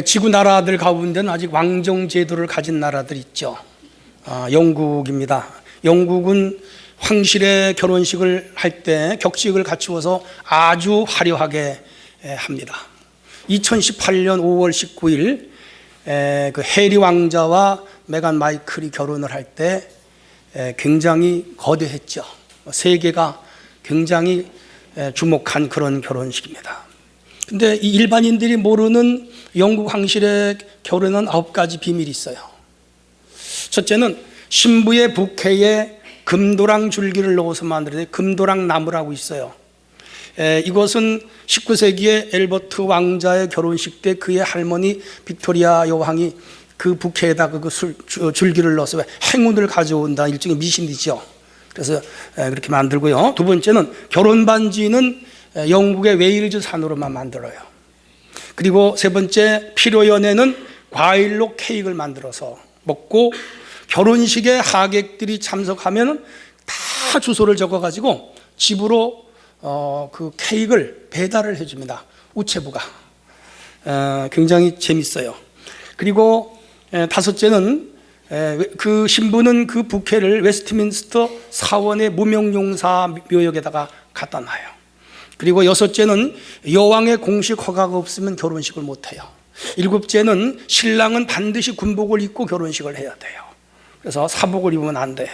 지구 나라들 가운데는 아직 왕정 제도를 가진 나라들 있죠. 영국입니다. 영국은 황실의 결혼식을 할 때 격식을 갖추어서 아주 화려하게 합니다. 2018년 5월 19일 그 해리 왕자와 메간 마이클이 결혼을 할 때 굉장히 거대했죠. 세계가 굉장히 주목한 그런 결혼식입니다. 근데 이 일반인들이 모르는 영국 황실의 결혼은 9가지 비밀이 있어요. 첫째는 신부의 부케에 금도랑 줄기를 넣어서 만드는 금도랑 나무라고 있어요. 이것은 19세기에 엘버트 왕자의 결혼식 때 그의 할머니 빅토리아 여왕이 그 부케에다가 그 줄기를 넣어서 행운을 가져온다 일종의 미신이죠. 그래서 그렇게 만들고요. 두 번째는 결혼 반지는 영국의 웨일즈 산으로만 만들어요. 그리고 세 번째, 피로연에는 과일로 케이크를 만들어서 먹고 결혼식에 하객들이 참석하면 다 주소를 적어가지고 집으로 그 케이크를 배달을 해줍니다. 우체부가. 굉장히 재밌어요. 그리고 다섯째는 그 신부는 그 부케를 웨스트민스터 사원의 무명용사 묘역에다가 갖다 놔요. 그리고 여섯째는 여왕의 공식 허가가 없으면 결혼식을 못해요. 일곱째는 신랑은 반드시 군복을 입고 결혼식을 해야 돼요. 그래서 사복을 입으면 안 돼요.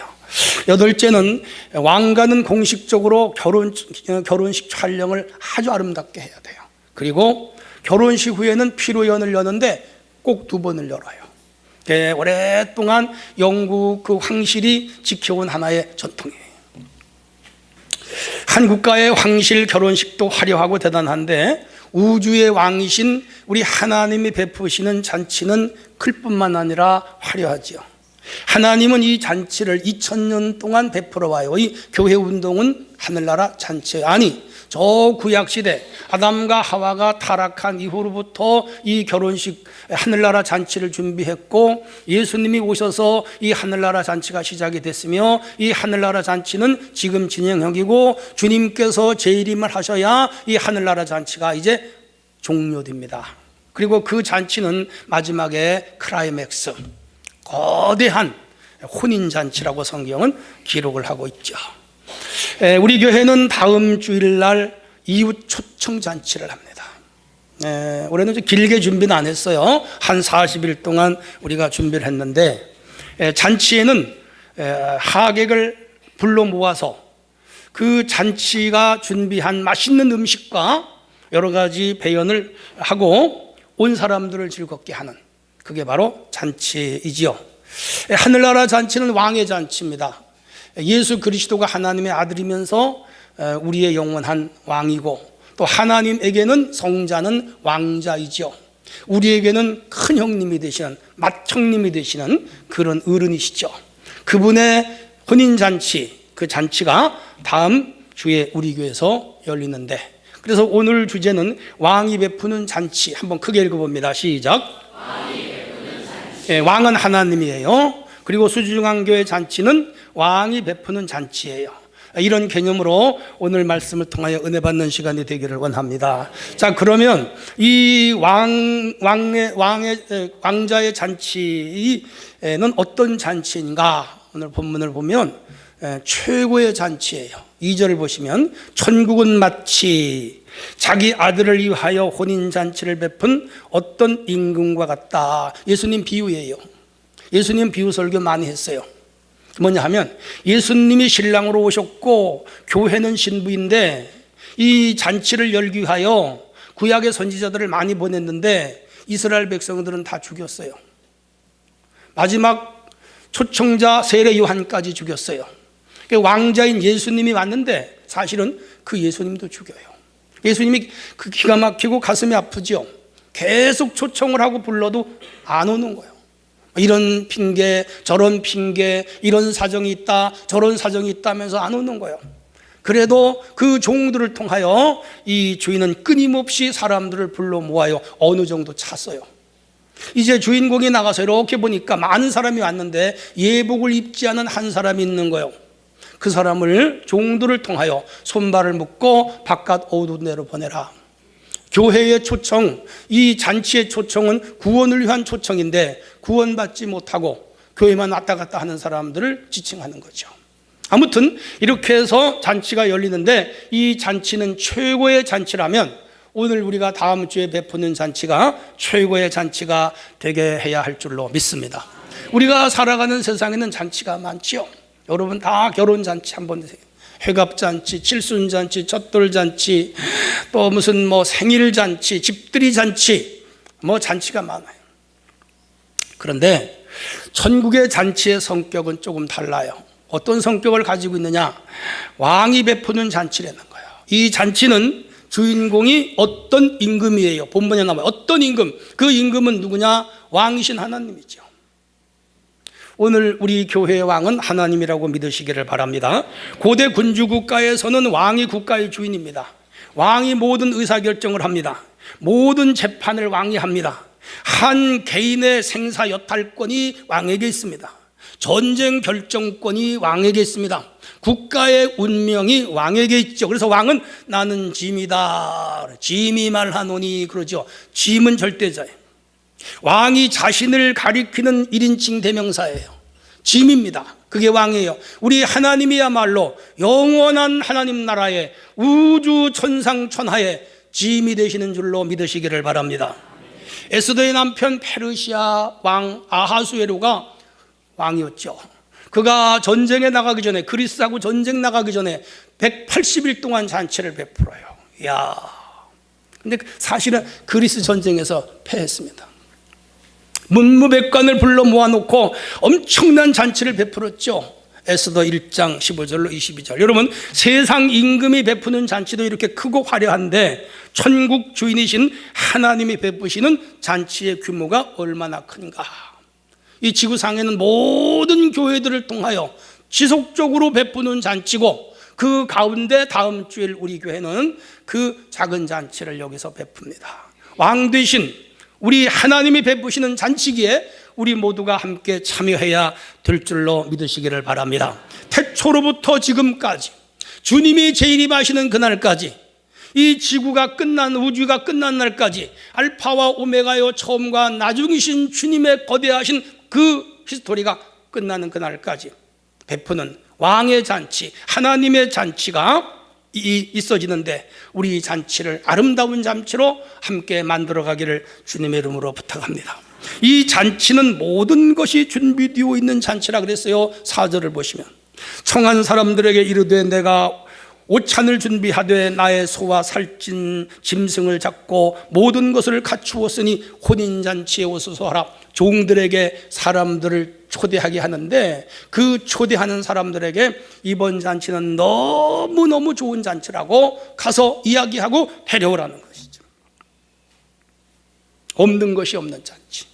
여덟째는 왕가는 공식적으로 결혼식 촬영을 아주 아름답게 해야 돼요. 그리고 결혼식 후에는 피로연을 여는데 꼭 2번을 열어요. 오랫동안 영국 그 황실이 지켜온 하나의 전통이에요. 한 국가의 황실 결혼식도 화려하고 대단한데 우주의 왕이신 우리 하나님이 베푸시는 잔치는 클 뿐만 아니라 화려하지요. 하나님은 이 잔치를 2000년 동안 베풀어 와요. 이 교회 운동은 하늘나라 잔치예요. 아니, 저 구약시대 아담과 하와가 타락한 이후로부터 이 결혼식 하늘나라 잔치를 준비했고 예수님이 오셔서 이 하늘나라 잔치가 시작이 됐으며 이 하늘나라 잔치는 지금 진행형이고 주님께서 재림을 하셔야 이 하늘나라 잔치가 이제 종료됩니다. 그리고 그 잔치는 마지막에 클라이맥스, 거대한 혼인잔치라고 성경은 기록을 하고 있죠. 우리 교회는 다음 주일날 이웃 초청잔치를 합니다. 올해는 좀 길게 준비는 안 했어요. 한 40일 동안 우리가 준비를 했는데 잔치에는 하객을 불러 모아서 그 잔치가 준비한 맛있는 음식과 여러 가지 배연을 하고 온 사람들을 즐겁게 하는, 그게 바로 잔치이지요. 하늘나라 잔치는 왕의 잔치입니다. 예수 그리스도가 하나님의 아들이면서 우리의 영원한 왕이고 또 하나님에게는 성자는 왕자이죠. 우리에게는 큰 형님이 되시는, 맏형님이 되시는 그런 어른이시죠. 그분의 혼인잔치, 그 잔치가 다음 주에 우리 교회에서 열리는데, 그래서 오늘 주제는 왕이 베푸는 잔치. 한번 크게 읽어봅니다. 시작. 왕은 하나님이에요. 그리고 수중앙교회 잔치는 왕이 베푸는 잔치예요. 이런 개념으로 오늘 말씀을 통하여 은혜 받는 시간이 되기를 원합니다. 자, 그러면 이 왕자의 잔치는 어떤 잔치인가? 오늘 본문을 보면 최고의 잔치예요. 2절을 보시면 천국은 마치 자기 아들을 위하여 혼인잔치를 베푼 어떤 임금과 같다. 예수님 비유예요. 예수님 비유 설교 많이 했어요. 뭐냐 하면 예수님이 신랑으로 오셨고 교회는 신부인데 이 잔치를 열기 위하여 구약의 선지자들을 많이 보냈는데 이스라엘 백성들은 다 죽였어요. 마지막 초청자 세례 요한까지 죽였어요. 왕자인 예수님이 왔는데 사실은 그 예수님도 죽여요. 예수님이 그 기가 막히고 가슴이 아프죠. 계속 초청을 하고 불러도 안 오는 거예요. 이런 핑계 저런 핑계, 이런 사정이 있다 저런 사정이 있다면서 안 오는 거예요. 그래도 그 종들을 통하여 이 주인은 끊임없이 사람들을 불러 모아요. 어느 정도 찼어요. 이제 주인공이 나가서 이렇게 보니까 많은 사람이 왔는데 예복을 입지 않은 한 사람이 있는 거예요. 그 사람을 종들을 통하여 손발을 묶고 바깥 어두운 데로 보내라. 교회의 초청, 이 잔치의 초청은 구원을 위한 초청인데 구원받지 못하고 교회만 왔다 갔다 하는 사람들을 지칭하는 거죠. 아무튼 이렇게 해서 잔치가 열리는데 이 잔치는 최고의 잔치라면 오늘 우리가 다음 주에 베푸는 잔치가 최고의 잔치가 되게 해야 할 줄로 믿습니다. 우리가 살아가는 세상에는 잔치가 많지요. 여러분 다 결혼잔치 한번 드세요. 회갑잔치, 칠순잔치, 젖돌잔치, 또 무슨 생일잔치, 집들이 잔치, 잔치가 많아요. 그런데 천국의 잔치의 성격은 조금 달라요. 어떤 성격을 가지고 있느냐? 왕이 베푸는 잔치라는 거예요. 이 잔치는 주인공이 어떤 임금이에요. 본문에 나와요. 어떤 임금? 그 임금은 누구냐? 왕이신 하나님이죠. 오늘 우리 교회의 왕은 하나님이라고 믿으시기를 바랍니다. 고대 군주국가에서는 왕이 국가의 주인입니다. 왕이 모든 의사결정을 합니다. 모든 재판을 왕이 합니다. 한 개인의 생사 여탈권이 왕에게 있습니다. 전쟁 결정권이 왕에게 있습니다. 국가의 운명이 왕에게 있죠. 그래서 왕은 나는 짐이다. 짐이 말하노니 그러죠. 짐은 절대자예요. 왕이 자신을 가리키는 1인칭 대명사예요. 짐입니다. 그게 왕이에요. 우리 하나님이야말로 영원한 하나님 나라의 우주 천상 천하의 짐이 되시는 줄로 믿으시기를 바랍니다. 에스더의 남편 페르시아 왕 아하수에로가 왕이었죠. 그가 전쟁에 나가기 전에, 그리스하고 전쟁 나가기 전에 180일 동안 잔치를 베풀어요. 이야. 근데 사실은 그리스 전쟁에서 패했습니다. 문무백관을 불러 모아놓고 엄청난 잔치를 베풀었죠. 에스더 1장 15절로 22절. 여러분, 세상 임금이 베푸는 잔치도 이렇게 크고 화려한데 천국 주인이신 하나님이 베푸시는 잔치의 규모가 얼마나 큰가. 이 지구상에는 모든 교회들을 통하여 지속적으로 베푸는 잔치고 그 가운데 다음 주일 우리 교회는 그 작은 잔치를 여기서 베풉니다. 왕 되신 우리 하나님이 베푸시는 잔치기에 우리 모두가 함께 참여해야 될 줄로 믿으시기를 바랍니다. 태초로부터 지금까지 주님이 재림하시는 그날까지 이 지구가 끝난 우주가 끝난 날까지 알파와 오메가요 처음과 나중이신 주님의 거대하신 그 히스토리가 끝나는 그날까지 베푸는 왕의 잔치, 하나님의 잔치가 있어지는데 우리 잔치를 아름다운 잔치로 함께 만들어가기를 주님의 이름으로 부탁합니다. 이 잔치는 모든 것이 준비되어 있는 잔치라 그랬어요. 4절을 보시면 청한 사람들에게 이르되 내가 오찬을 준비하되 나의 소와 살찐 짐승을 잡고 모든 것을 갖추었으니 혼인잔치에 오소서 하라. 종들에게 사람들을 초대하게 하는데 그 초대하는 사람들에게 이번 잔치는 너무너무 좋은 잔치라고 가서 이야기하고 데려오라는 것이죠. 없는 것이 없는 잔치.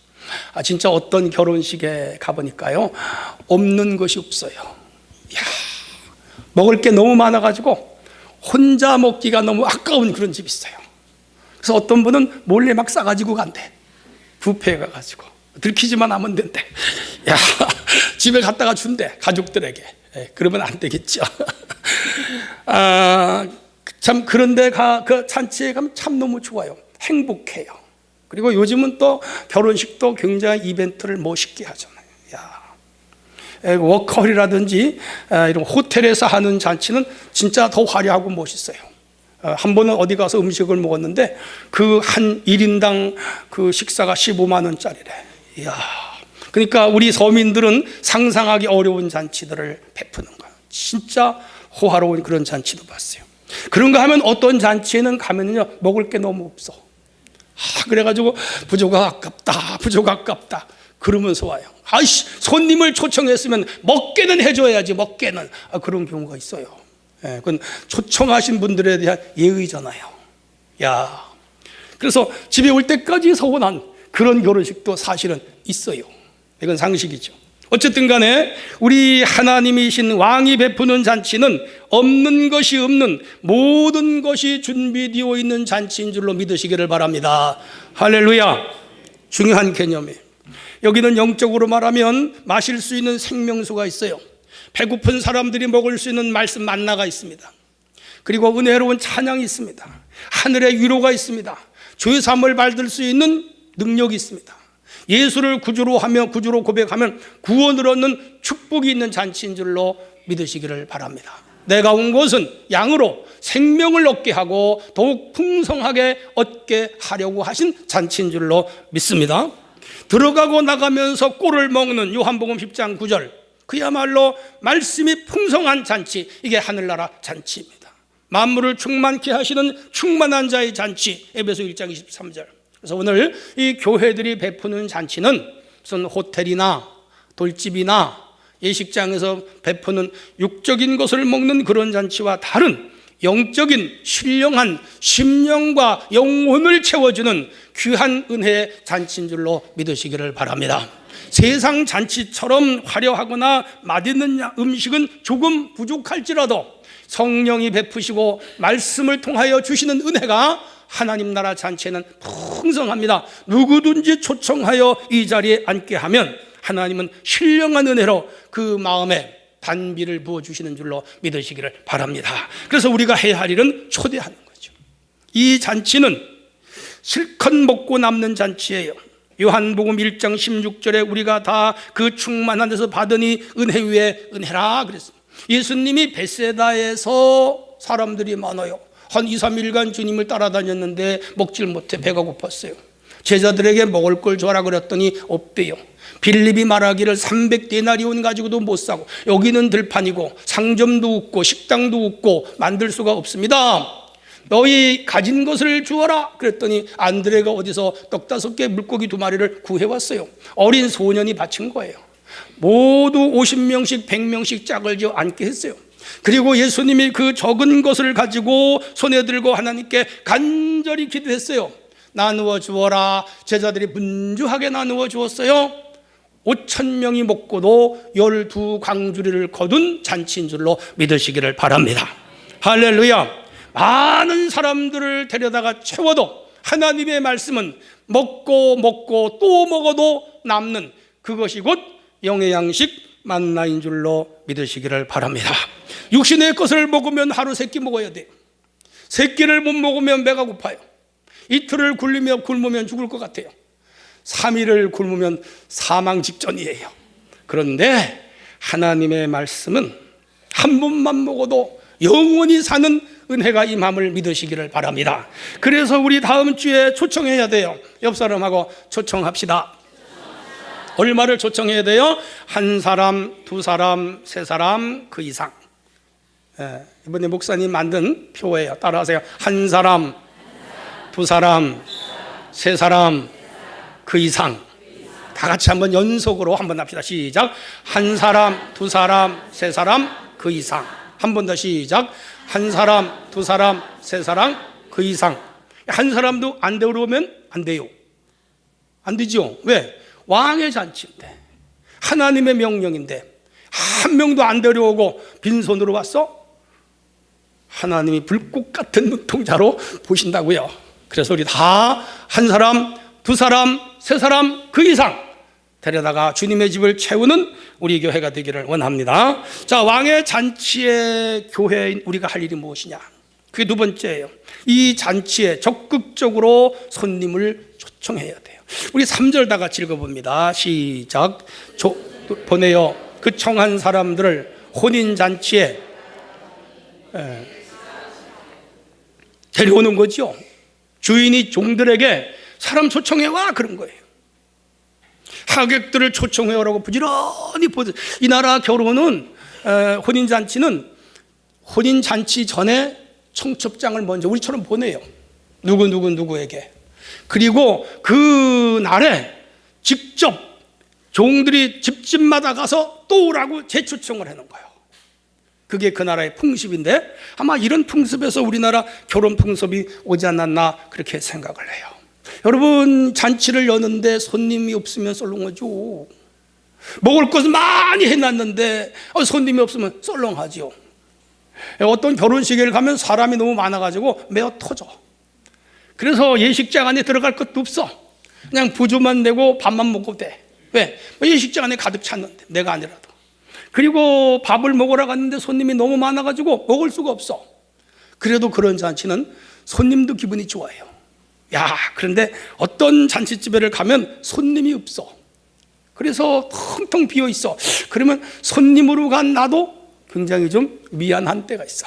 진짜 어떤 결혼식에 가보니까요, 없는 것이 없어요. 이야, 먹을 게 너무 많아가지고 혼자 먹기가 너무 아까운 그런 집이 있어요. 그래서 어떤 분은 몰래 막 싸가지고 간대. 뷔페에 가가지고 들키지만 하면 된대. 야, 집에 갔다가 준대, 가족들에게. 그러면 안 되겠죠. 참 그런데 그 잔치에 가면 참 너무 좋아요. 행복해요. 그리고 요즘은 또 결혼식도 굉장히 이벤트를 멋있게 하잖아요. 워커홀이라든지 이런 호텔에서 하는 잔치는 진짜 더 화려하고 멋있어요. 한 번은 어디 가서 음식을 먹었는데 그 한 1인당 그 식사가 15만 원짜리래. 이야. 그러니까 우리 서민들은 상상하기 어려운 잔치들을 베푸는 거예요. 진짜 호화로운 그런 잔치도 봤어요. 그런가 하면 어떤 잔치에는 가면요, 먹을 게 너무 없어. 그래가지고 부조가 아깝다 그러면서 와요. 아이씨, 손님을 초청했으면 먹게는 해줘야지, 먹게는. 그런 경우가 있어요. 그건 초청하신 분들에 대한 예의잖아요. 야, 그래서 집에 올 때까지 서운한 그런 결혼식도 사실은 있어요. 이건 상식이죠. 어쨌든 간에 우리 하나님이신 왕이 베푸는 잔치는 없는 것이 없는 모든 것이 준비되어 있는 잔치인 줄로 믿으시기를 바랍니다. 할렐루야. 중요한 개념이에요. 여기는 영적으로 말하면 마실 수 있는 생명수가 있어요. 배고픈 사람들이 먹을 수 있는 말씀 만나가 있습니다. 그리고 은혜로운 찬양이 있습니다. 하늘의 위로가 있습니다. 죄 사함을 받을 수 있는 능력이 있습니다. 예수를 구주로 하며 구주로 고백하면 구원을 얻는 축복이 있는 잔치인 줄로 믿으시기를 바랍니다. 내가 온 것은 양으로 생명을 얻게 하고 더욱 풍성하게 얻게 하려고 하신 잔치인 줄로 믿습니다. 들어가고 나가면서 꼴을 먹는 요한복음 10장 9절, 그야말로 말씀이 풍성한 잔치, 이게 하늘나라 잔치입니다. 만물을 충만케 하시는 충만한 자의 잔치, 에베소 1장 23절. 그래서 오늘 이 교회들이 베푸는 잔치는 무슨 호텔이나 돌집이나 예식장에서 베푸는 육적인 것을 먹는 그런 잔치와 다른 영적인 신령한 심령과 영혼을 채워주는 귀한 은혜의 잔치인 줄로 믿으시기를 바랍니다. 세상 잔치처럼 화려하거나 맛있는 음식은 조금 부족할지라도 성령이 베푸시고 말씀을 통하여 주시는 은혜가 하나님 나라 잔치에는 풍성합니다. 누구든지 초청하여 이 자리에 앉게 하면 하나님은 신령한 은혜로 그 마음에 단비를 부어주시는 줄로 믿으시기를 바랍니다. 그래서 우리가 해야 할 일은 초대하는 거죠. 이 잔치는 실컷 먹고 남는 잔치예요. 요한복음 1장 16절에 우리가 다 그 충만한 데서 받으니 은혜 위에 은혜라 그랬습니다. 예수님이 벳세다에서 사람들이 많아요. 한 2, 3일간 주님을 따라다녔는데 먹질 못해 배가 고팠어요. 제자들에게 먹을 걸 줘라 그랬더니 없대요. 빌립이 말하기를 300데나리온 가지고도 못 사고, 여기는 들판이고 상점도 없고 식당도 없고 만들 수가 없습니다. 너희 가진 것을 주어라 그랬더니 안드레가 어디서 떡 5개 물고기 2마리를 구해왔어요. 어린 소년이 바친 거예요. 모두 50명씩 100명씩 짝을 지어 앉게 했어요. 그리고 예수님이 그 적은 것을 가지고 손에 들고 하나님께 간절히 기도했어요. 나누어 주어라. 제자들이 분주하게 나누어 주었어요. 5,000명이 먹고도 12광주리를 거둔 잔치인 줄로 믿으시기를 바랍니다. 할렐루야. 많은 사람들을 데려다가 채워도 하나님의 말씀은 먹고 또 먹어도 남는 그것이 곧 영의 양식 만나인 줄로 믿으시기를 바랍니다. 육신의 것을 먹으면 하루 3끼 먹어야 돼요. 3끼를 못 먹으면 배가 고파요. 이틀을 굶으면 죽을 것 같아요. 3일을 굶으면 사망 직전이에요. 그런데 하나님의 말씀은 한 번만 먹어도 영원히 사는 은혜가 임함을 믿으시기를 바랍니다. 그래서 우리 다음 주에 초청해야 돼요. 옆 사람하고 초청합시다. 얼마를 초청해야 돼요? 1사람, 2사람, 3사람 그 이상. 이번에 목사님 만든 표예요. 따라하세요. 1사람, 2사람, 3사람 그 이상. 다 같이 한번 연속으로 한번 합시다. 시작. 1사람, 2사람, 3사람 그 이상. 한 번 더 시작. 1사람, 2사람, 3사람 그 이상. 한 사람도 안 데려오면 안 돼요. 안 되죠. 왜? 왕의 잔치인데, 하나님의 명령인데 한 명도 안 데려오고 빈손으로 왔어? 하나님이 불꽃 같은 눈동자로 보신다고요. 그래서 우리 다 1사람, 2사람, 3사람 그 이상 데려다가 주님의 집을 채우는 우리 교회가 되기를 원합니다. 자, 왕의 잔치의 교회인 우리가 할 일이 무엇이냐? 그게 2번째예요. 이 잔치에 적극적으로 손님을 초청해야 돼요. 우리 3절 다 같이 읽어봅니다. 시작. 보내요 그 청한 사람들을 혼인잔치에 데려오는 거죠. 주인이 종들에게 사람 초청해와 그런 거예요. 하객들을 초청해오라고 부지런히 보세요. 이 나라 결혼은 혼인잔치는 혼인잔치 전에 청첩장을 먼저 우리처럼 보내요. 누구에게. 그리고 그 날에 직접 종들이 집집마다 가서 또 오라고 재초청을 하는 거예요. 그게 그 나라의 풍습인데 아마 이런 풍습에서 우리나라 결혼 풍습이 오지 않았나 그렇게 생각을 해요. 여러분, 잔치를 여는데 손님이 없으면 썰렁하죠. 먹을 것을 많이 해놨는데 손님이 없으면 썰렁하죠. 어떤 결혼식에 가면 사람이 너무 많아가지고 메어 터져. 그래서 예식장 안에 들어갈 것도 없어. 그냥 부주만 내고 밥만 먹고 돼. 왜? 예식장 안에 가득 찼는데, 내가 아니라도. 그리고 밥을 먹으러 갔는데 손님이 너무 많아가지고 먹을 수가 없어. 그래도 그런 잔치는 손님도 기분이 좋아요. 야, 그런데 어떤 잔치집에를 가면 손님이 없어. 그래서 텅텅 비어 있어. 그러면 손님으로 간 나도 굉장히 좀 미안한 때가 있어.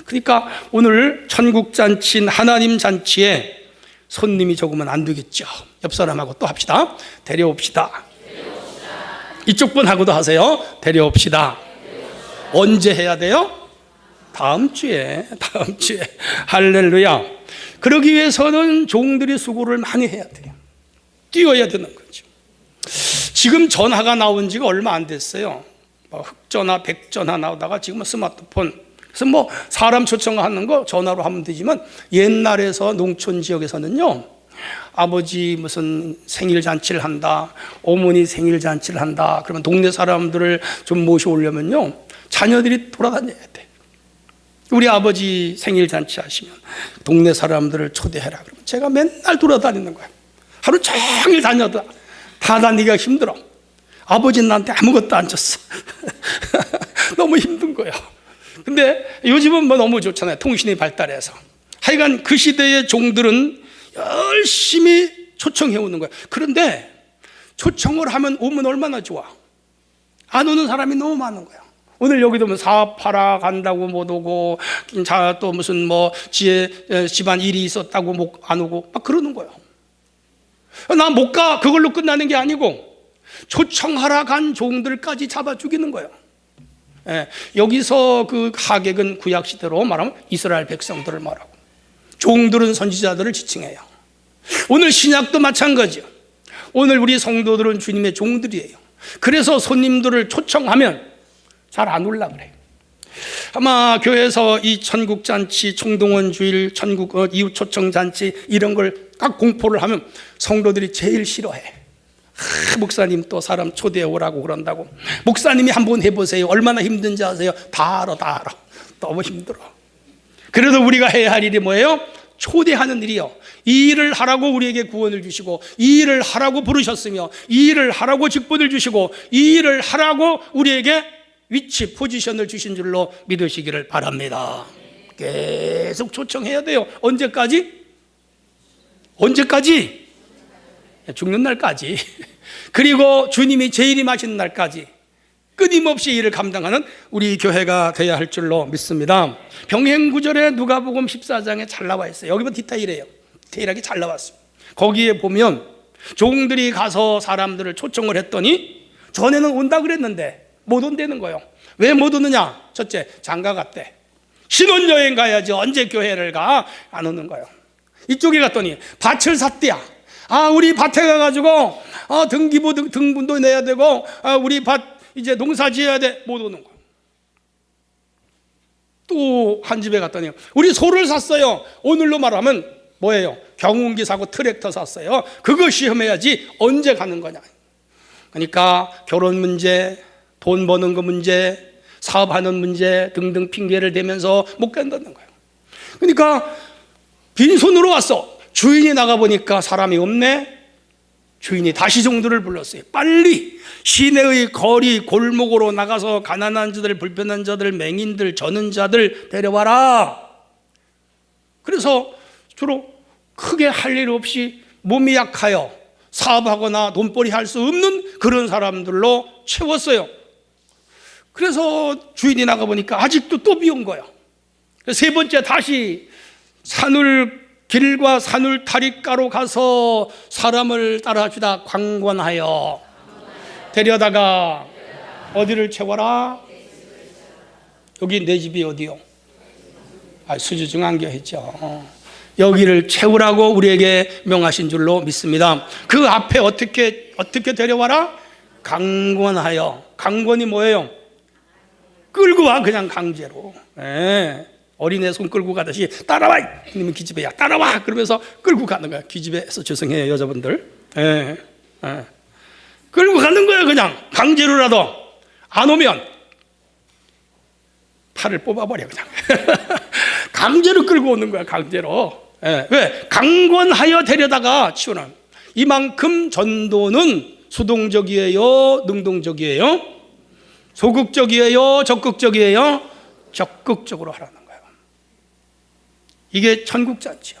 그러니까 오늘 천국 잔치인 하나님 잔치에 손님이 적으면 안 되겠죠. 옆 사람하고 또 합시다. 데려옵시다. 이쪽 분하고도 하세요. 데려옵시다. 언제 해야 돼요? 다음 주에. 할렐루야. 그러기 위해서는 종들이 수고를 많이 해야 돼요. 뛰어야 되는 거죠. 지금 전화가 나온 지가 얼마 안 됐어요. 흑전화, 백전화 나오다가 지금은 스마트폰. 그래서 사람 초청하는 거 전화로 하면 되지만, 옛날에서 농촌 지역에서는요, 아버지 무슨 생일 잔치를 한다, 어머니 생일 잔치를 한다, 그러면 동네 사람들을 좀 모셔오려면요, 자녀들이 돌아다녀야 돼. 우리 아버지 생일 잔치 하시면 동네 사람들을 초대해라. 그러면 제가 맨날 돌아다니는 거예요. 하루 종일 다녀도 다 다니기가 힘들어. 아버지는 나한테 아무것도 안 줬어. 너무 힘든 거예요. 근데 요즘은 너무 좋잖아요. 통신이 발달해서. 하여간 그 시대의 종들은 열심히 초청해 오는 거예요. 그런데 초청을 하면 오면 얼마나 좋아. 안 오는 사람이 너무 많은 거예요. 오늘 여기도 사업하러 간다고 못 오고, 또 무슨 집안 일이 있었다고 안 오고 막 그러는 거예요. 나 못 가, 그걸로 끝나는 게 아니고 초청하러 간 종들까지 잡아 죽이는 거예요. 여기서 그 하객은 구약시대로 말하면 이스라엘 백성들을 말하고, 종들은 선지자들을 지칭해요. 오늘 신약도 마찬가지예요. 오늘 우리 성도들은 주님의 종들이에요. 그래서 손님들을 초청하면 잘 안 올라 그래요. 아마 교회에서 이 천국잔치, 총동원 주일, 천국 이웃 초청 잔치 이런 걸 딱 공포를 하면 성도들이 제일 싫어해. 목사님 또 사람 초대해 오라고 그런다고. 목사님이 한번 해보세요. 얼마나 힘든지 아세요? 다 알아. 너무 힘들어. 그래도 우리가 해야 할 일이 뭐예요? 초대하는 일이요. 이 일을 하라고 우리에게 구원을 주시고, 이 일을 하라고 부르셨으며, 이 일을 하라고 직분을 주시고, 이 일을 하라고 우리에게 위치, 포지션을 주신 줄로 믿으시기를 바랍니다. 계속 초청해야 돼요. 언제까지? 죽는 날까지. 그리고 주님이 재림하시는 날까지 끊임없이 일을 감당하는 우리 교회가 되어야 할 줄로 믿습니다. 병행구절에 누가복음 14장에 잘 나와 있어요. 여기 보면 디테일해요. 디테일하게 잘 나왔어요. 거기에 보면 종들이 가서 사람들을 초청을 했더니 전에는 온다 그랬는데 못 온다는 거예요. 왜 못 오느냐? 첫째, 장가 갔대. 신혼여행 가야지 언제 교회를 가? 안 오는 거예요. 이쪽에 갔더니 밭을 샀대야. 우리 밭에 가가지고 등분도 내야 되고, 우리 밭 이제 농사 지어야 돼. 못 오는 거예요. 또 한 집에 갔더니 우리 소를 샀어요. 오늘로 말하면 뭐예요? 경운기 사고 트랙터 샀어요. 그거 시험해야지 언제 가는 거냐. 그러니까 결혼 문제, 돈 버는 거 문제, 사업하는 문제 등등 핑계를 대면서 못 간다는 거예요. 그러니까 빈손으로 왔어. 주인이 나가보니까 사람이 없네. 주인이 다시 종들을 불렀어요. 빨리 시내의 거리 골목으로 나가서 가난한 자들, 불편한 자들, 맹인들, 저는 자들 데려와라. 그래서 주로 크게 할 일 없이 몸이 약하여 사업하거나 돈벌이 할 수 없는 그런 사람들로 채웠어요. 그래서 주인이 나가보니까 아직도 또 비온 거예요. 세 번째 다시 길과 산울타리가로 가서 사람을 따라합시다. 관건하여 데려다가 어디를 채워라? 여기 내 집이 어디요? 수주중앙교 했죠. 여기를 채우라고 우리에게 명하신 줄로 믿습니다. 그 앞에 어떻게 데려와라? 강권하여. 강권이 뭐예요? 끌고 와. 그냥 강제로. 어린애 손 끌고 가듯이 따라와. 이놈의 기집애야 따라와. 그러면서 끌고 가는 거야. 기집애에서 죄송해요 여자분들. 끌고 가는 거예요. 그냥 강제로라도. 안 오면 팔을 뽑아버려 그냥. 강제로 끌고 오는 거야. 강제로. 왜? 강권하여 데려다가 치우는. 이만큼 전도는 수동적이에요? 능동적이에요? 소극적이에요? 적극적이에요? 적극적으로 하라는 거예요. 이게 천국잔치요.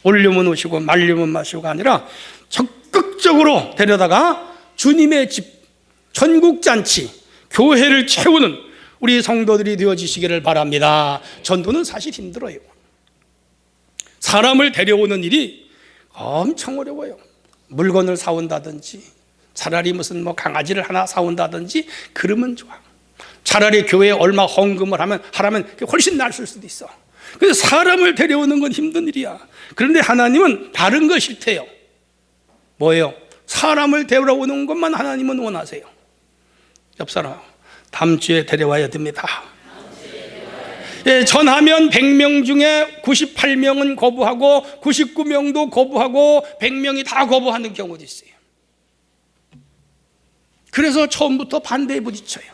올려면 오시고 말려면 마시고가 아니라 적극적으로 데려다가 주님의 집, 전국잔치, 교회를 채우는 우리 성도들이 되어지시기를 바랍니다. 전도는 사실 힘들어요. 사람을 데려오는 일이 엄청 어려워요. 물건을 사온다든지, 차라리 무슨 강아지를 하나 사온다든지 그러면 좋아. 차라리 교회에 얼마 헌금을 하라면 훨씬 낫을 수도 있어. 그래서 사람을 데려오는 건 힘든 일이야. 그런데 하나님은 다른 거 싫대요. 뭐예요? 사람을 데려오는 것만 하나님은 원하세요. 옆 사람, 다음 주에 데려와야 됩니다. 예, 전하면 100명 중에 98명은 거부하고 99명도 거부하고 100명이 다 거부하는 경우도 있어요. 그래서 처음부터 반대에 부딪혀요.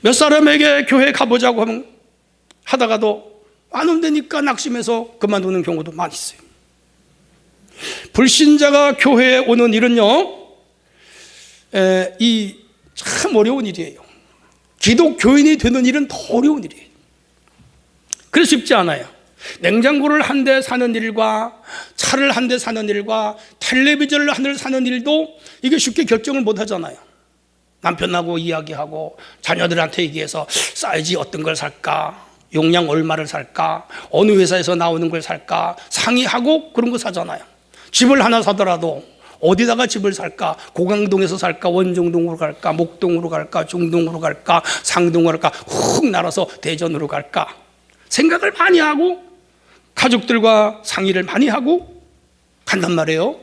몇 사람에게 교회 가보자고 하다가도 안 온다니까 낙심해서 그만두는 경우도 많이 있어요. 불신자가 교회에 오는 일은요, 이 참 어려운 일이에요. 기독교인이 되는 일은 더 어려운 일이에요. 그래서 쉽지 않아요. 냉장고를 한 대 사는 일과 차를 한 대 사는 일과 텔레비전을 한 대 사는 일도 이게 쉽게 결정을 못 하잖아요. 남편하고 이야기하고 자녀들한테 얘기해서 사이즈 어떤 걸 살까, 용량 얼마를 살까, 어느 회사에서 나오는 걸 살까 상의하고 그런 거 사잖아요. 집을 하나 사더라도 어디다가 집을 살까? 고강동에서 살까? 원정동으로 갈까? 목동으로 갈까? 중동으로 갈까? 상동으로 갈까? 훅 날아서 대전으로 갈까? 생각을 많이 하고 가족들과 상의를 많이 하고 간단 말이에요.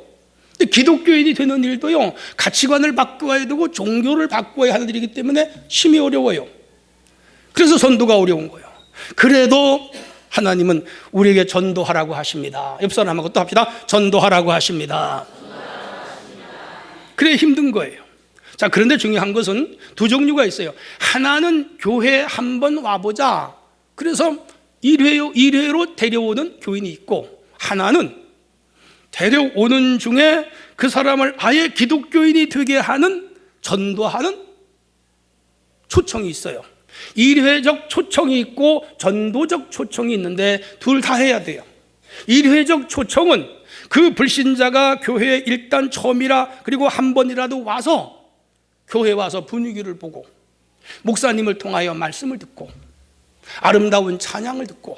근데 기독교인이 되는 일도요, 가치관을 바꿔야 되고 종교를 바꿔야 하는 일이기 때문에 심히 어려워요. 그래서 전도가 어려운 거예요. 그래도 하나님은 우리에게 전도하라고 하십니다. 옆 사람하고 또 합시다. 전도하라고 하십니다. 그래 힘든 거예요. 자, 그런데 중요한 것은 두 종류가 있어요. 하나는 교회에 한번 와보자, 그래서 1회로 데려오는 교인이 있고, 하나는 데려오는 중에 그 사람을 아예 기독교인이 되게 하는, 전도하는 초청이 있어요. 1회적 초청이 있고 전도적 초청이 있는데 둘 다 해야 돼요. 1회적 초청은 그 불신자가 교회에 일단 처음이라, 그리고 한 번이라도 와서 교회에 와서 분위기를 보고 목사님을 통하여 말씀을 듣고 아름다운 찬양을 듣고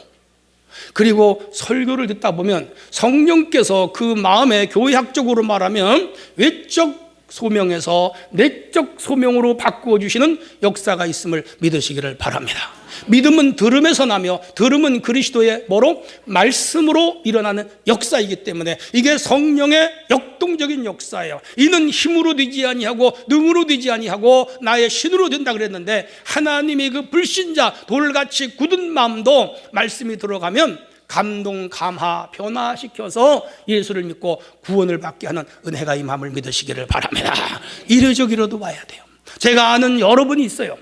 그리고 설교를 듣다 보면 성령께서 그 마음에 교회학적으로 말하면 외적 소명에서 내적 소명으로 바꾸어 주시는 역사가 있음을 믿으시기를 바랍니다. 믿음은 들음에서 나며 들음은 그리스도의 뭐로? 말씀으로 일어나는 역사이기 때문에 이게 성령의 역동적인 역사예요. 이는 힘으로 되지 아니하고 능으로 되지 아니하고 나의 신으로 된다 그랬는데, 하나님이 그 불신자 돌같이 굳은 마음도 말씀이 들어가면 감동, 감화, 변화시켜서 예수를 믿고 구원을 받게 하는 은혜가 임함을 믿으시기를 바랍니다. 이례적이라도 와야 돼요. 제가 아는 여러분이 있어요.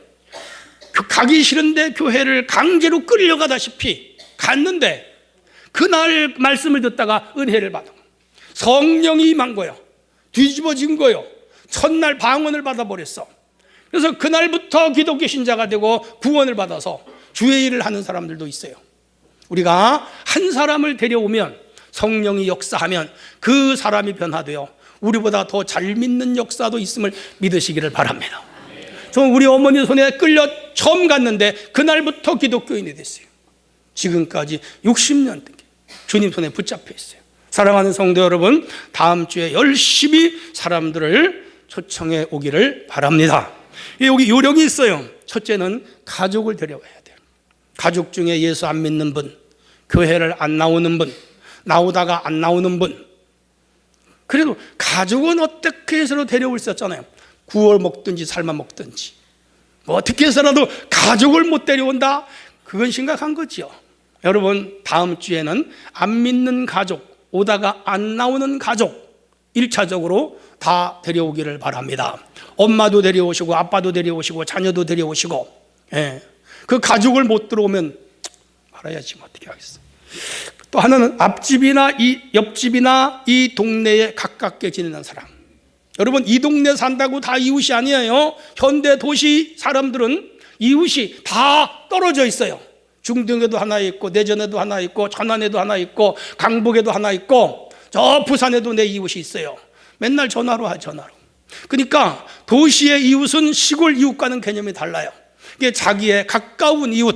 가기 싫은데 교회를 강제로 끌려가다시피 갔는데 그날 말씀을 듣다가 은혜를 받아 성령이 임한 거예요. 뒤집어진 거예요. 첫날 방언을 받아버렸어. 그래서 그날부터 기독교 신자가 되고 구원을 받아서 주의 일을 하는 사람들도 있어요. 우리가 한 사람을 데려오면 성령이 역사하면 그 사람이 변화되어 우리보다 더 잘 믿는 역사도 있음을 믿으시기를 바랍니다. 저는 우리 어머니 손에 끌려 처음 갔는데 그날부터 기독교인이 됐어요. 지금까지 60년 주님 손에 붙잡혀 있어요. 사랑하는 성도 여러분, 다음 주에 열심히 사람들을 초청해 오기를 바랍니다. 여기 요령이 있어요. 첫째는 가족을 데려와야 돼요. 가족 중에 예수 안 믿는 분, 교회를 안 나오는 분, 나오다가 안 나오는 분. 그래도 가족은 어떻게 해서라도 데려올 수 있잖아요. 구워 먹든지 삶아 먹든지 뭐 어떻게 해서라도 가족을 못 데려온다? 그건 심각한 거죠. 여러분, 다음 주에는 안 믿는 가족, 오다가 안 나오는 가족 1차적으로 다 데려오기를 바랍니다. 엄마도 데려오시고 아빠도 데려오시고 자녀도 데려오시고, 그 가족을 못 들어오면 말아야지 어떻게 하겠어. 또 하나는 앞집이나 이 옆집이나 이 동네에 가깝게 지내는 사람. 여러분, 이 동네 산다고 다 이웃이 아니에요. 현대 도시 사람들은 이웃이 다 떨어져 있어요. 중동에도 하나 있고 내전에도 하나 있고 천안에도 하나 있고 강북에도 하나 있고 저 부산에도 내 이웃이 있어요. 맨날 전화로 하죠, 전화로. 그러니까 도시의 이웃은 시골 이웃과는 개념이 달라요. 이게 자기의 가까운 이웃,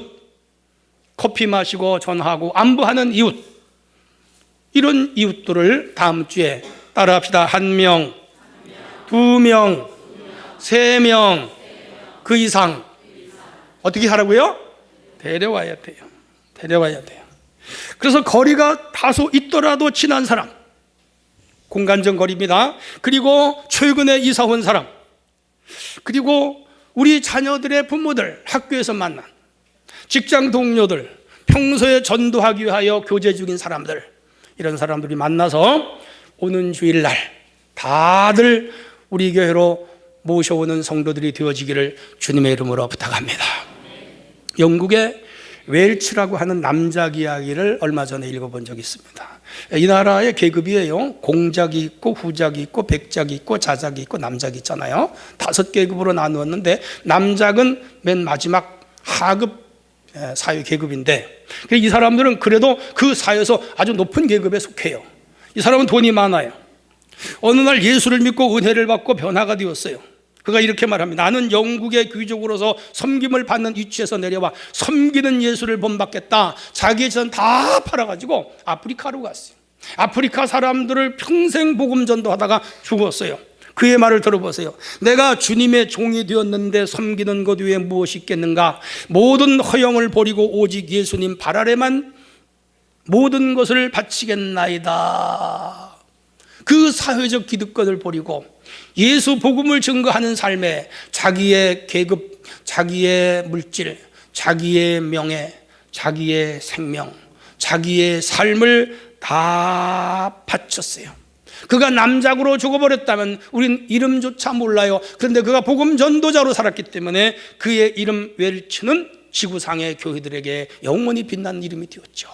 커피 마시고 전화하고 안부하는 이웃, 이런 이웃들을 다음 주에 따라합시다. 1명, 2명, 3명, 그 이상 어떻게 하라고요? 데려와야 돼요. 데려와야 돼요. 그래서 거리가 다소 있더라도 친한 사람, 공간적 거리입니다. 그리고 최근에 이사 온 사람, 그리고 우리 자녀들의 부모들, 학교에서 만난 직장 동료들, 평소에 전도하기 위하여 교제 중인 사람들, 이런 사람들이 만나서 오는 주일날 다들 우리 교회로 모셔오는 성도들이 되어지기를 주님의 이름으로 부탁합니다. 영국의 웰치라고 하는 남작 이야기를 얼마 전에 읽어본 적이 있습니다. 이 나라의 계급이에요. 공작이 있고 후작이 있고 백작이 있고 자작이 있고 남작이 있잖아요. 5계급으로 나누었는데 남작은 맨 마지막 하급 사회 계급인데, 이 사람들은 그래도 그 사회에서 아주 높은 계급에 속해요. 이 사람은 돈이 많아요. 어느 날 예수를 믿고 은혜를 받고 변화가 되었어요. 그가 이렇게 말합니다. 나는 영국의 귀족으로서 섬김을 받는 위치에서 내려와 섬기는 예수를 본받겠다. 자기의 재산 다 팔아가지고 아프리카로 갔어요. 아프리카 사람들을 평생 복음 전도하다가 죽었어요. 그의 말을 들어보세요. 내가 주님의 종이 되었는데 섬기는 것 외에 무엇이 있겠는가? 모든 허영을 버리고 오직 예수님 발 아래만 모든 것을 바치겠나이다. 그 사회적 기득권을 버리고 예수 복음을 증거하는 삶에 자기의 계급, 자기의 물질, 자기의 명예, 자기의 생명, 자기의 삶을 다 바쳤어요. 그가 남작으로 죽어버렸다면 우린 이름조차 몰라요. 그런데 그가 복음 전도자로 살았기 때문에 그의 이름 웰치는 지구상의 교회들에게 영원히 빛나는 이름이 되었죠.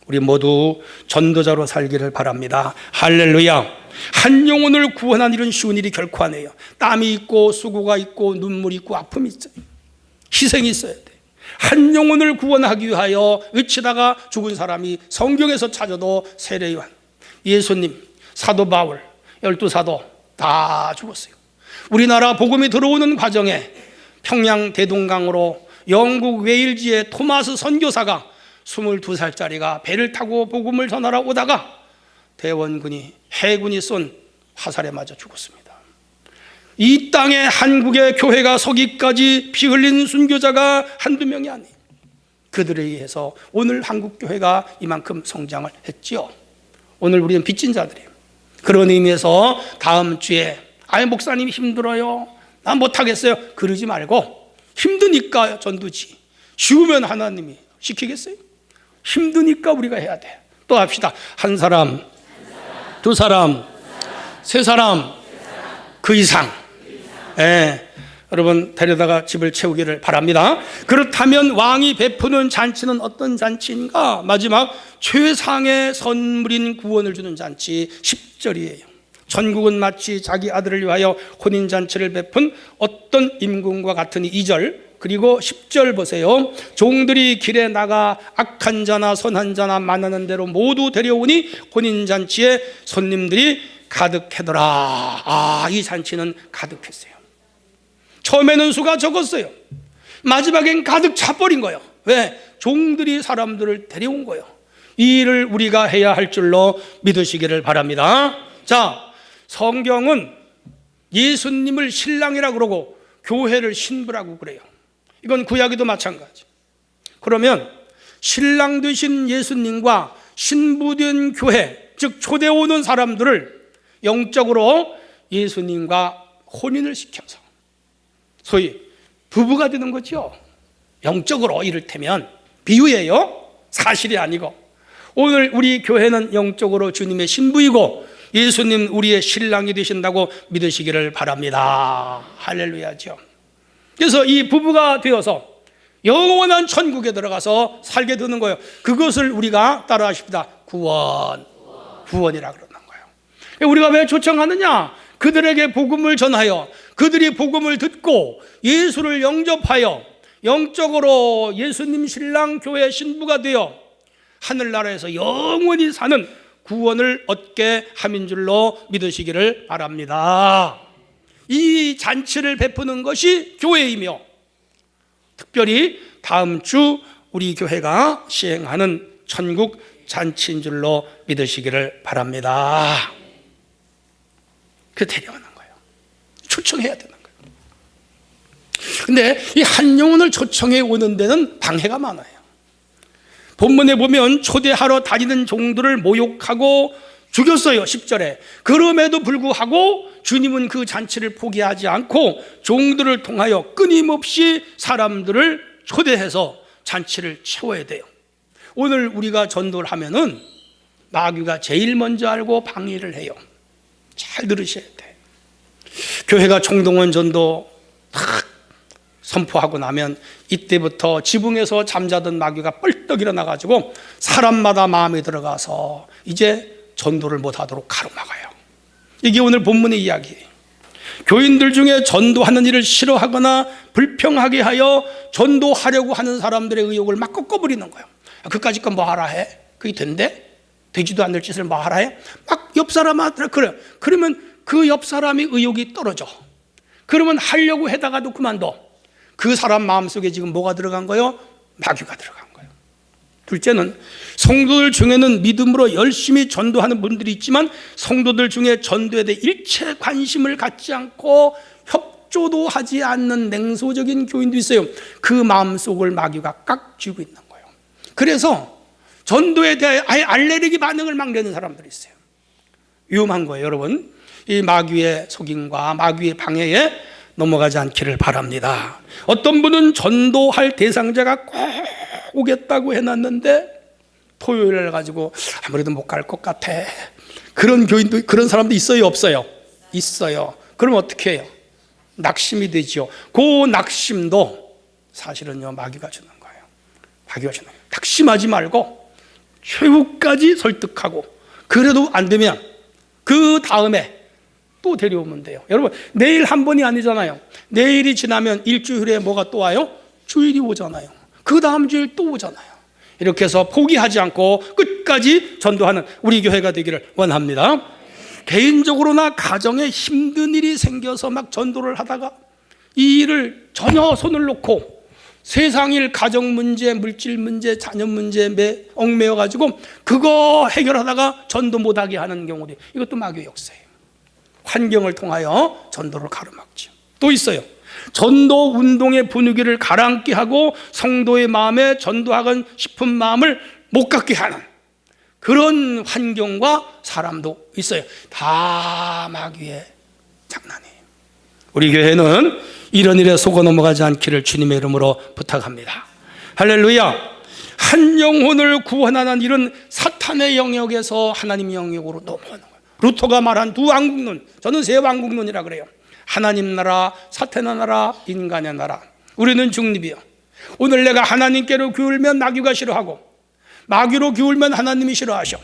우리 모두 전도자로 살기를 바랍니다. 할렐루야. 한 영혼을 구원하는 일은 쉬운 일이 결코 아니에요. 땀이 있고 수고가 있고 눈물이 있고 아픔이 있어요. 희생이 있어야 돼. 한 영혼을 구원하기 위하여 외치다가 죽은 사람이 성경에서 찾아도 세례요한, 예수님, 사도 바울, 12사도 다 죽었어요. 우리나라 복음이 들어오는 과정에 평양 대동강으로 영국 웨일즈의 토마스 선교사가 22살짜리가 배를 타고 복음을 전하러 오다가 대원군이, 해군이 쏜 화살에 맞아 죽었습니다. 이 땅에 한국의 교회가 서기까지 피 흘린 순교자가 한두 명이 아니에요. 그들에 의해서 오늘 한국 교회가 이만큼 성장을 했지요. 오늘 우리는 빚진 자들이에요. 그런 의미에서 다음 주에 목사님 힘들어요, 난 못하겠어요, 그러지 말고 힘드니까 전도지, 쉬우면 하나님이 시키겠어요? 힘드니까 우리가 해야 돼. 또 합시다. 한 사람, 두 사람, 세 사람, 그 이상. 여러분 데려다가 집을 채우기를 바랍니다. 그렇다면 왕이 베푸는 잔치는 어떤 잔치인가? 마지막 최상의 선물인 구원을 주는 잔치 10절이에요. 전국은 마치 자기 아들을 위하여 혼인잔치를 베푼 어떤 임금과 같으니 2절, 그리고 10절 보세요. 종들이 길에 나가 악한 자나 선한 자나 만나는 대로 모두 데려오니 혼인잔치에 손님들이 가득하더라. 이 잔치는 가득했어요. 처음에는 수가 적었어요. 마지막엔 가득 차버린 거예요. 왜? 종들이 사람들을 데려온 거예요. 이 일을 우리가 해야 할 줄로 믿으시기를 바랍니다. 자, 성경은 예수님을 신랑이라고 그러고 교회를 신부라고 그래요. 이건 구약에도 마찬가지. 그러면 신랑 되신 예수님과 신부된 교회, 즉 초대 오는 사람들을 영적으로 예수님과 혼인을 시켜서 소위 부부가 되는 거죠. 영적으로 이를테면 비유예요, 사실이 아니고. 오늘 우리 교회는 영적으로 주님의 신부이고 예수님 우리의 신랑이 되신다고 믿으시기를 바랍니다. 할렐루야죠. 그래서 이 부부가 되어서 영원한 천국에 들어가서 살게 되는 거예요. 그것을 우리가 따라하십니다. 구원이라 그러는 거예요. 우리가 왜 초청하느냐? 그들에게 복음을 전하여 그들이 복음을 듣고 예수를 영접하여 영적으로 예수님 신랑 교회 신부가 되어 하늘나라에서 영원히 사는 구원을 얻게 함인 줄로 믿으시기를 바랍니다. 이 잔치를 베푸는 것이 교회이며 특별히 다음 주 우리 교회가 시행하는 천국 잔치인 줄로 믿으시기를 바랍니다. 그 데려가는 거예요. 초청해야 되는 거예요. 근데 이 한 영혼을 초청해 오는 데는 방해가 많아요. 본문에 보면 초대하러 다니는 종들을 모욕하고 죽였어요. 10절에. 그럼에도 불구하고 주님은 그 잔치를 포기하지 않고 종들을 통하여 끊임없이 사람들을 초대해서 잔치를 채워야 돼요. 오늘 우리가 전도를 하면은 마귀가 제일 먼저 알고 방해를 해요. 잘 들으셔야 돼. 교회가 총동원 전도 탁 선포하고 나면 이때부터 지붕에서 잠자던 마귀가 뻘떡 일어나가지고 사람마다 마음에 들어가서 이제 전도를 못하도록 가로막아요. 이게 오늘 본문의 이야기예요. 교인들 중에 전도하는 일을 싫어하거나 불평하게 하여 전도하려고 하는 사람들의 의욕을 막 꺾어버리는 거예요. 그까짓 건 뭐 하라 해? 그게 된대? 되지도 않을 짓을 뭐 하라 해? 막 옆 사람한테 그래요. 그러면 그 옆 사람의 의욕이 떨어져. 그러면 하려고 해다가도 그만둬. 그 사람 마음속에 지금 뭐가 들어간 거예요? 마귀가 들어간 거예요. 둘째는 성도들 중에는 믿음으로 열심히 전도하는 분들이 있지만 성도들 중에 전도에 대해 일체 관심을 갖지 않고 협조도 하지 않는 냉소적인 교인도 있어요. 그 마음속을 마귀가 깍쥐고 있는 거예요. 그래서 전도에 대해 아예 알레르기 반응을 막 내는 사람들이 있어요. 위험한 거예요, 여러분. 이 마귀의 속임과 마귀의 방해에 넘어가지 않기를 바랍니다. 어떤 분은 전도할 대상자가 꼭 오겠다고 해놨는데 토요일을 가지고 아무래도 못 갈 것 같아. 그런 교인도, 그런 사람도 있어요, 없어요? 있어요. 그럼 어떻게 해요? 낙심이 되죠. 그 낙심도 사실은요 마귀가 주는 거예요. 마귀가 주는 거예요. 낙심하지 말고 최후까지 설득하고 그래도 안 되면 그 다음에 또 데려오면 돼요. 여러분 내일 한 번이 아니잖아요. 내일이 지나면 일주일에 뭐가 또 와요? 주일이 오잖아요. 그 다음 주일 또 오잖아요. 이렇게 해서 포기하지 않고 끝까지 전도하는 우리 교회가 되기를 원합니다. 개인적으로나 가정에 힘든 일이 생겨서 막 전도를 하다가 이 일을 전혀 손을 놓고 세상일 가정 문제, 물질 문제, 자녀 문제에 얽매여 가지고 그거 해결하다가 전도 못하게 하는 경우도 이것도 마귀의 역사예요. 환경을 통하여 전도를 가로막죠. 또 있어요. 전도 운동의 분위기를 가라앉게 하고 성도의 마음에 전도하고 싶은 마음을 못 갖게 하는 그런 환경과 사람도 있어요. 다 마귀의 장난이에요. 우리 교회는 이런 일에 속아 넘어가지 않기를 주님의 이름으로 부탁합니다. 할렐루야. 한 영혼을 구원하는 일은 사탄의 영역에서 하나님의 영역으로 넘어가는 거예요. 루터가 말한 두 왕국론, 저는 세 왕국론이라 그래요. 하나님 나라, 사탄의 나라, 인간의 나라. 우리는 중립이요. 오늘 내가 하나님께로 기울면 마귀가 싫어하고 마귀로 기울면 하나님이 싫어하셔.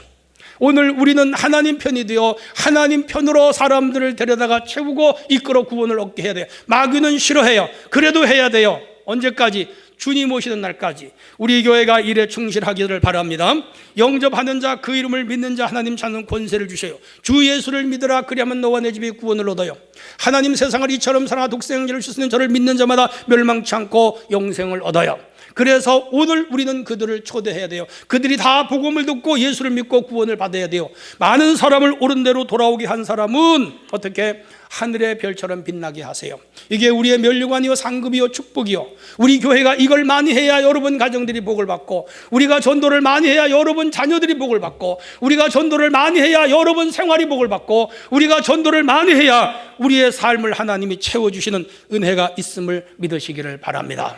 오늘 우리는 하나님 편이 되어 하나님 편으로 사람들을 데려다가 채우고 이끌어 구원을 얻게 해야 돼요. 마귀는 싫어해요. 그래도 해야 돼요. 언제까지? 주님 오시는 날까지 우리 교회가 일에 충실하기를 바랍니다. 영접하는 자, 그 이름을 믿는 자 하나님 찾는 권세를 주셔요. 주 예수를 믿으라. 그리하면 너와 내 집이 구원을 얻어요. 하나님 세상을 이처럼 사랑하 독생자를 주시는 저를 믿는 자마다 멸망치 않고 영생을 얻어요. 그래서 오늘 우리는 그들을 초대해야 돼요. 그들이 다 복음을 듣고 예수를 믿고 구원을 받아야 돼요. 많은 사람을 옳은 대로 돌아오게 한 사람은 어떻게? 하늘의 별처럼 빛나게 하세요. 이게 우리의 면류관이요 상급이요 축복이요. 우리 교회가 이걸 많이 해야 여러분 가정들이 복을 받고, 우리가 전도를 많이 해야 여러분 자녀들이 복을 받고, 우리가 전도를 많이 해야 여러분 생활이 복을 받고, 우리가 전도를 많이 해야 우리의 삶을 하나님이 채워주시는 은혜가 있음을 믿으시기를 바랍니다.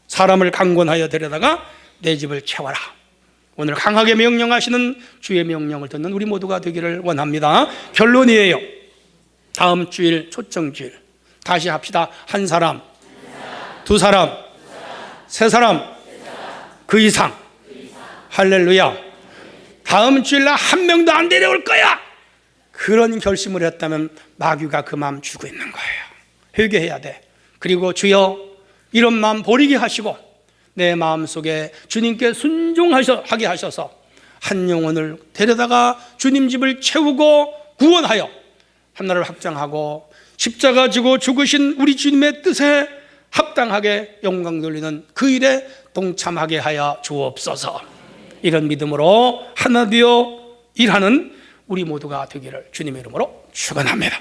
사람을 강권하여 데려다가 내 집을 채워라. 오늘 강하게 명령하시는 주의 명령을 듣는 우리 모두가 되기를 원합니다. 결론이에요. 다음 주일 초청주일 다시 합시다. 한 사람, 두 사람, 세 사람, 그 이상. 할렐루야. 다음 주일날 한 명도 안 데려올 거야. 그런 결심을 했다면 마귀가 그 마음 주고 있는 거예요. 회개해야 돼. 그리고 주여 이런 마음 버리게 하시고 내 마음속에 주님께 순종하게 하셔서 한 영혼을 데려다가 주님 집을 채우고 구원하여 하나를 확장하고 십자가 지고 죽으신 우리 주님의 뜻에 합당하게 영광 돌리는 그 일에 동참하게 하여 주옵소서. 이런 믿음으로 하나 되어 일하는 우리 모두가 되기를 주님의 이름으로 축원합니다.